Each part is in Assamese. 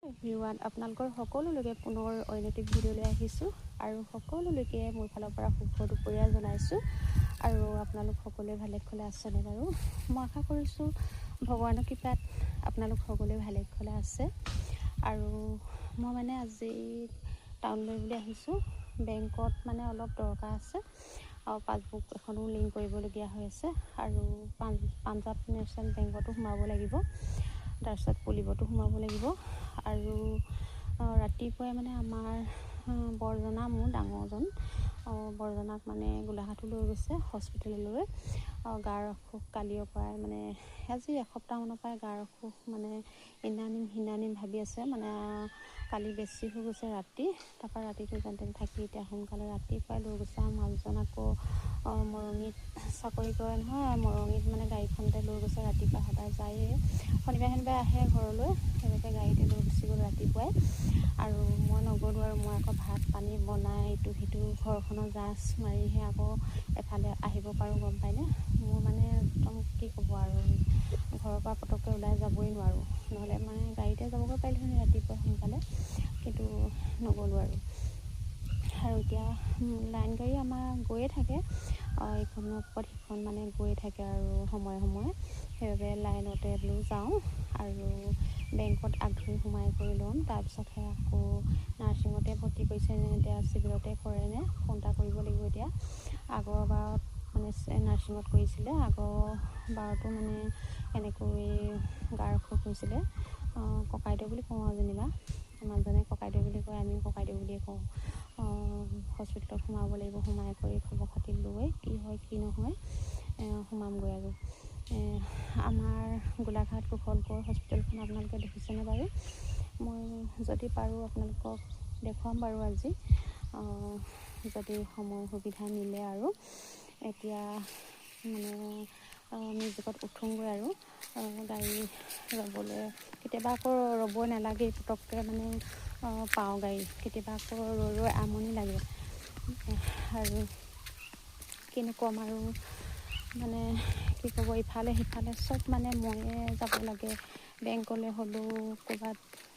এভৰিৱান, আপোনালোকৰ সকলোলৈকে পুনৰ অন্যটিক ভিডিঅ'লৈ আহিছোঁ আৰু সকলোলৈকে মোৰ ফালৰ পৰা শুভ দুপৰীয়া জনাইছোঁ। আৰু আপোনালোক সকলোৱে ভালে কুশলে আছেনে বাৰু? মই আশা কৰিছোঁ ভগৱানৰ কৃপাত আপোনালোক সকলোৱে ভালে কুশলে আছে। আৰু মই মানে আজি টাউনলৈ বুলি আহিছোঁ। বেংকত মানে অলপ দৰকাৰ আছে আৰু পাছবুক এখনো লিংক কৰিবলগীয়া হৈ আছে আৰু পাঞ্জাৱ নেশ্যনেল বেংকতো সোমাব লাগিব, তাৰপিছত পুলিবতো সোমাব লাগিব। আৰু ৰাতিপুৱাই মানে আমাৰ বৰজনা, মোৰ ডাঙৰজন বৰজনাক মানে গোলাঘাটো লৈ গৈছে হস্পিটেললৈ। গাৰ অসুখ কালিৰ পৰাই মানে আজি এসপ্তাহমানৰ পৰাই গাৰ অসুখ মানে সিনানিম ভাবি আছে। মানে কালি বেছি হৈ গৈছে ৰাতি, তাৰপৰা ৰাতিটো যেন থাকি এতিয়া সোনকালে ৰাতিপুৱাই লৈ গৈছে। আৰু মানুহজন আকৌ মৰঙীত চাকৰি কৰে নহয়, মৰঙীত মানে গাড়ীখনতে লৈ গৈছে। ৰাতিপুৱা সদায় যায়েই, শনিবাৰে আহে ঘৰলৈ, সেইবাবে গাড়ীতে লৈ গুচি গ'ল ৰাতিপুৱাই। আৰু মই নগ'লোঁ আৰু মই আকৌ ভাত পানী বনাই ইটো সিটো ঘৰখনৰ জাচ মাৰিহে আকৌ এফালে আহিব পাৰোঁ, গম পায়নে? মোৰ মানে একদম কি ক'ব আৰু, ঘৰৰ পৰা পটককৈ ওলাই যাবই নোৱাৰোঁ। নহ'লে মানে গাড়ীতে যাবগৈ পাৰিলোঁ ৰাতিপুৱা সোনকালে, কিন্তু নগ'লোঁ আৰু এতিয়া লাইন গাড়ী আমাৰ গৈয়ে থাকে, ইখনৰ ওপৰত সিখন মানে গৈয়ে থাকে আৰু সময়ে সময়ে। সেইবাবে লাইনতে বোলো যাওঁ আৰু বেংকত আগধৰি সোমাই কৰি ল'ম। তাৰপিছতহে আকৌ নাৰ্ছিঙতে ভৰ্তি কৰিছে নে এতিয়া চিভিলতে কৰেনে ফোন এটা কৰিব লাগিব। এতিয়া আগৰ বাৰত মানে নাৰ্ছিঙত কৰিছিলে, আগৰ বাৰতো মানে এনেকৈ গাৰ অসুখ হৈছিলে। ককাইদেউ বুলি কওঁ আৰু যেনিবা, মানুহজনে ককাইদেউ বুলি কয়, আমিও ককাইদেউ বুলিয়ে কওঁ। হস্পিটেলত সোমাব লাগিব, সোমাই কৰি খবৰ খাতি লৈ কি হয় কি নহয় সোমামগৈ আৰু। আমাৰ গোলাঘাট কুশল কোঁৱৰ হস্পিটেলখন আপোনালোকে দেখিছেনে বাৰু? মই যদি পাৰোঁ আপোনালোকক দেখুৱাম বাৰু আজি, যদি সময় সুবিধা মিলে আৰু। এতিয়া মানে মিউজিকত উঠোঁগৈ আৰু গাড়ী ৰ'বলৈ, কেতিয়াবা আকৌ ৰ'বই নালাগে, পটককৈ মানে পাওঁ গাড়ী, কেতিয়াবা আকৌ ৰৈ আমনি লাগে। আৰু কিনো ক'ম আৰু, মানে কি ক'ব, ইফালে সিফালে চব মানে ময়ে যাব লাগে। বেংকলৈ হ'লেও, ক'ৰবাত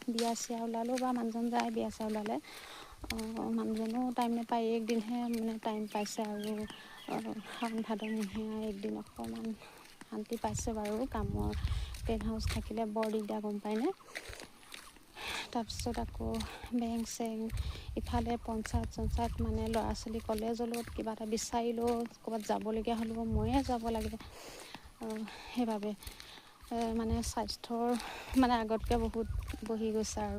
বিয়া চিয়া ওলালেও বা মানুহজন যায়, বিয়া চিয়া ওলালে মানুহজনো টাইম নাপায়। একদিনহে মানে টাইম পাইছে আৰু শাওণ ভাদমহীয়া একদিন অকণমান শান্তি পাইছে বাৰু। কামৰ টেণ্ট হাউচ থাকিলে বৰ দিগদাৰ, গম পায়নে? তাৰপিছত আকৌ বেংক চেংক, ইফালে পঞ্চায়ত মানে ল'ৰা ছোৱালী কলেজলৈ কিবা এটা বিচাৰিলেও, ক'ৰবাত যাবলগীয়া হ'লেও ময়ে যাব লাগে। সেইবাবে মানে স্বাস্থ্যৰ মানে আগতকৈ বহুত বহি গৈছে আৰু।